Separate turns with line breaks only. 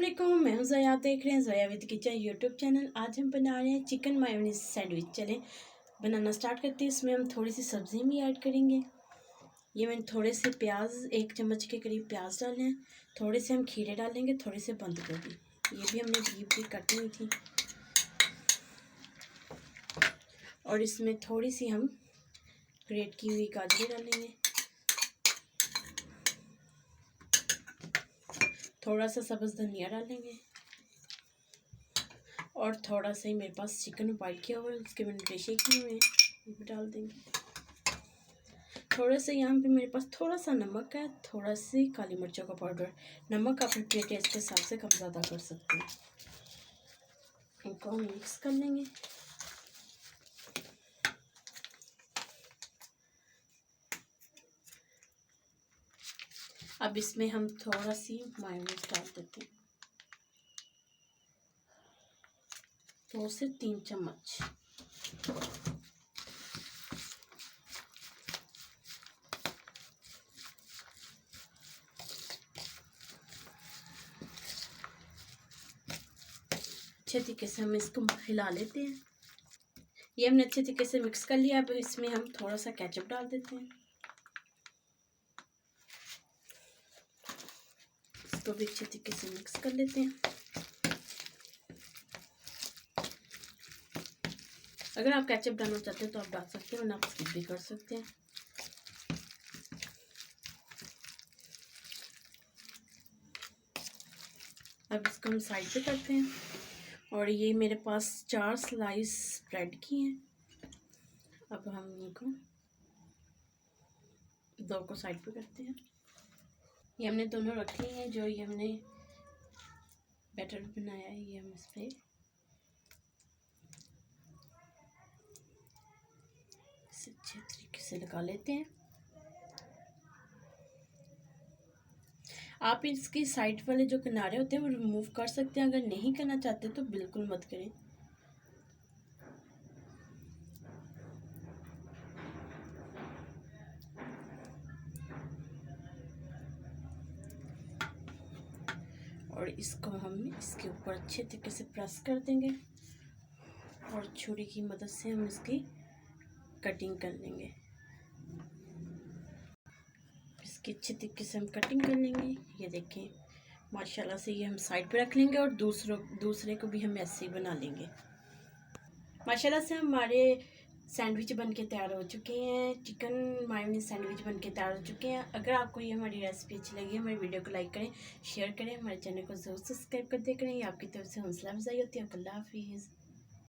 अस्सलामुअलैकुम, मैं हूं ज़ोया। आप देख रहे हैं Zoya with kitchen YouTube channel. आज हम बना रहे हैं चिकन मायोनीज सैंडविच। चलें बनाना स्टार्ट करते हैं। इसमें हम थोड़ी सी सब्ज़ी भी ऐड करेंगे। ये मैंने थोड़े से प्याज, 1 चम्मच के करीब प्याज डाले हैं। थोड़े से हम खीरे डालेंगे, थोड़े से बंद गोभी, ये भी हमने बारीक बारीक काटी हुई थी। और इसमें थोड़ी सी हम ग्रेट की हुई गाजरें डालेंगे। थोड़ा सा सब्ज़ धनिया डालेंगे और थोड़ा सा ही मेरे पास चिकन बॉइल किया हुआ है, उसके मैंने रेशे किए हुए हैं, वो भी डाल देंगे। थोड़ा सा यहाँ पे मेरे पास थोड़ा सा नमक है, थोड़ा सी काली मिर्चों का पाउडर। नमक आप अपने टेस्ट के हिसाब से कम ज़्यादा कर सकते हैं। इनको हम मिक्स कर लेंगे। अब इसमें हम थोड़ा सी मायोनीज डाल देते हैं, 2 से 3 चम्मच। अच्छे तरीके से हम इसको हिला लेते हैं। ये हमने अच्छे तरीके से मिक्स कर लिया। अब इसमें हम थोड़ा सा केचप डाल देते हैं, इसको भी अच्छे तरीके से मिक्स कर लेते हैं। अगर आप केचप डालना चाहते हैं तो आप डाल सकते हैं, वरना आप स्किप भी कर सकते हैं। अब इसको हम साइड पे करते हैं। और ये मेरे पास 4 स्लाइस ब्रेड की हैं। अब हम इनको 2 को साइड पे करते हैं। ये हमने दोनों रख लिए हैं। जो ये हमने बैटर बनाया है, ये हम इस पर अच्छे तरीके से लगा लेते हैं। आप इसकी साइड वाले जो किनारे होते हैं वो रिमूव कर सकते हैं। अगर नहीं करना चाहते तो बिल्कुल मत करें। और इसको हम इसके ऊपर अच्छे तरीके से प्रेस कर देंगे और छुरी की मदद से हम इसकी कटिंग कर लेंगे। इसकी अच्छे तरीके से हम कटिंग कर लेंगे। ये देखें माशाल्लाह से ये हम साइड पे रख लेंगे और दूसरे को भी हम ऐसे ही बना लेंगे। माशाल्लाह से हमारे सैंडविच बनके तैयार हो चुके हैं। चिकन मायोनीज सैंडविच बनके तैयार हो चुके हैं। अगर आपको ये हमारी रेसिपी अच्छी लगी, हमारी वीडियो को लाइक करें, शेयर करें, हमारे चैनल को ज़रूर सब्सक्राइब कर दिया करें। ये आपकी तरफ से हौसला अफजाई होती है। अल्लाह हाफिज़।